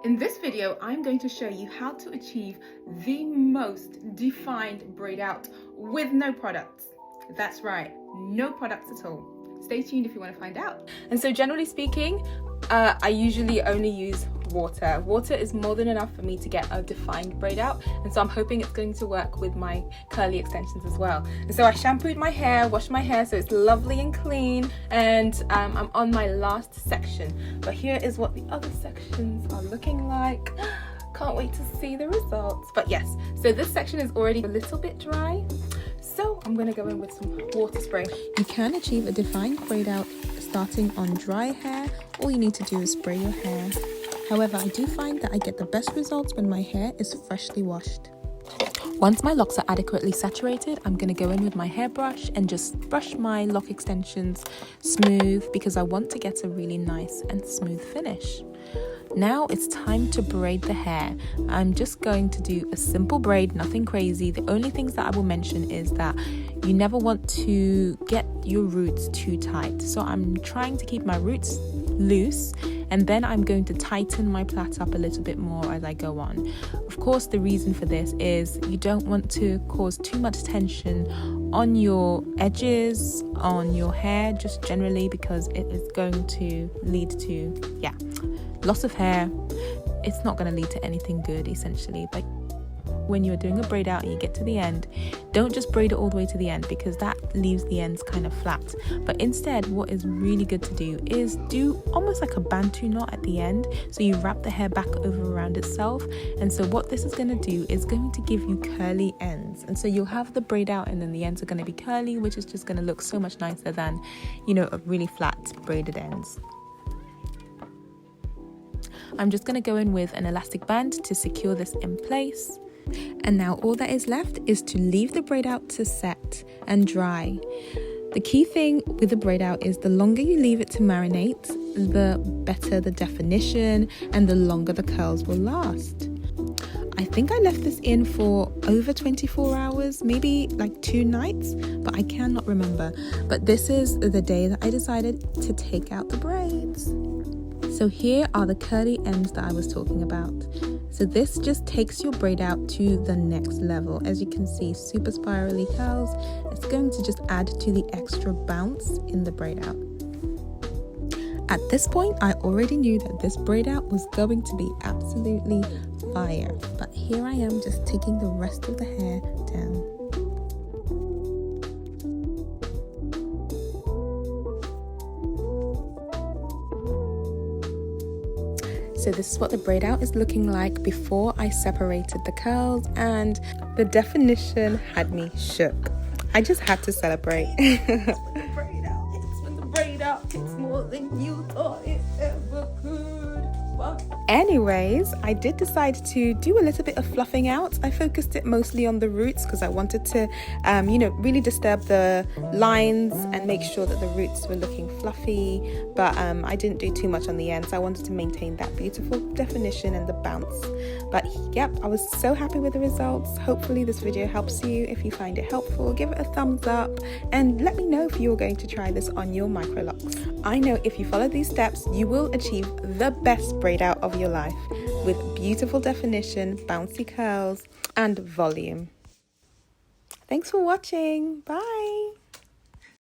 In this video, I'm going to show you how to achieve the most defined braid out with no products. That's right, no products at all. Stay tuned if you want to find out. And so generally speaking, I usually only use water. Water is more than enough for me to get a defined braid out, and so I'm hoping it's going to work with my curly extensions as well. And so I shampooed my hair, washed my hair so it's lovely and clean, and I'm on my last section. But here is what the other sections are looking like. Can't wait to see the results. But yes, so this section is already a little bit dry, so I'm going to go in with some water spray. You can achieve a defined braid out starting on dry hair. All you need to do is spray your hair. However, I do find that I get the best results when my hair is freshly washed. Once my locks are adequately saturated, I'm going to go in with my hairbrush and just brush my lock extensions smooth because I want to get a really nice and smooth finish. Now it's time to braid the hair. I'm just going to do a simple braid, nothing crazy. The only things that I will mention is that you never want to get your roots too tight. So I'm trying to keep my roots loose, and then I'm going to tighten my plait up a little bit more as I go on. Of course, the reason for this is you don't want to cause too much tension on your edges, on your hair, just generally, because it is going to lead to, loss of hair. It's not going to lead to anything good, essentially. But when you're doing a braid out and you get to the end, don't just braid it all the way to the end because that leaves the ends kind of flat. But instead, what is really good to do is do almost like a bantu knot at the end. So you wrap the hair back over around itself. And so what this is going to do is going to give you curly ends. And so you'll have the braid out and then the ends are going to be curly, which is just going to look so much nicer than, a really flat braided ends. I'm just going to go in with an elastic band to secure this in place. And now all that is left is to leave the braid out to set and dry. The key thing with the braid out is the longer you leave it to marinate, the better the definition and the longer the curls will last. I think I left this in for over 24 hours, maybe like 2 nights, but I cannot remember. But this is the day that I decided to take out the braids. So here are the curly ends that I was talking about. So this just takes your braid out to the next level. As you can see, super spirally curls. It's going to just add to the extra bounce in the braid out. At this point, I already knew that this braid out was going to be absolutely fire. But here I am just taking the rest of the hair down. So this is what the braid out is looking like before I separated the curls, and the definition had me shook. I just had to celebrate. The braid out hits when the braid out hits more than you thought it ever could. What? Anyways, I did decide to do a little bit of fluffing out. I focused it mostly on the roots because I wanted to, really disturb the lines and make sure that the roots were looking fluffy. But I didn't do too much on the ends. I wanted to maintain that beautiful definition and the bounce. But yep, I was so happy with the results. Hopefully this video helps you. If you find it helpful, give it a thumbs up and let me know if you're going to try this on your Microlocs. I know if you follow these steps, you will achieve the best braid out of your life with beautiful definition, bouncy curls, and volume. Thanks for watching. Bye.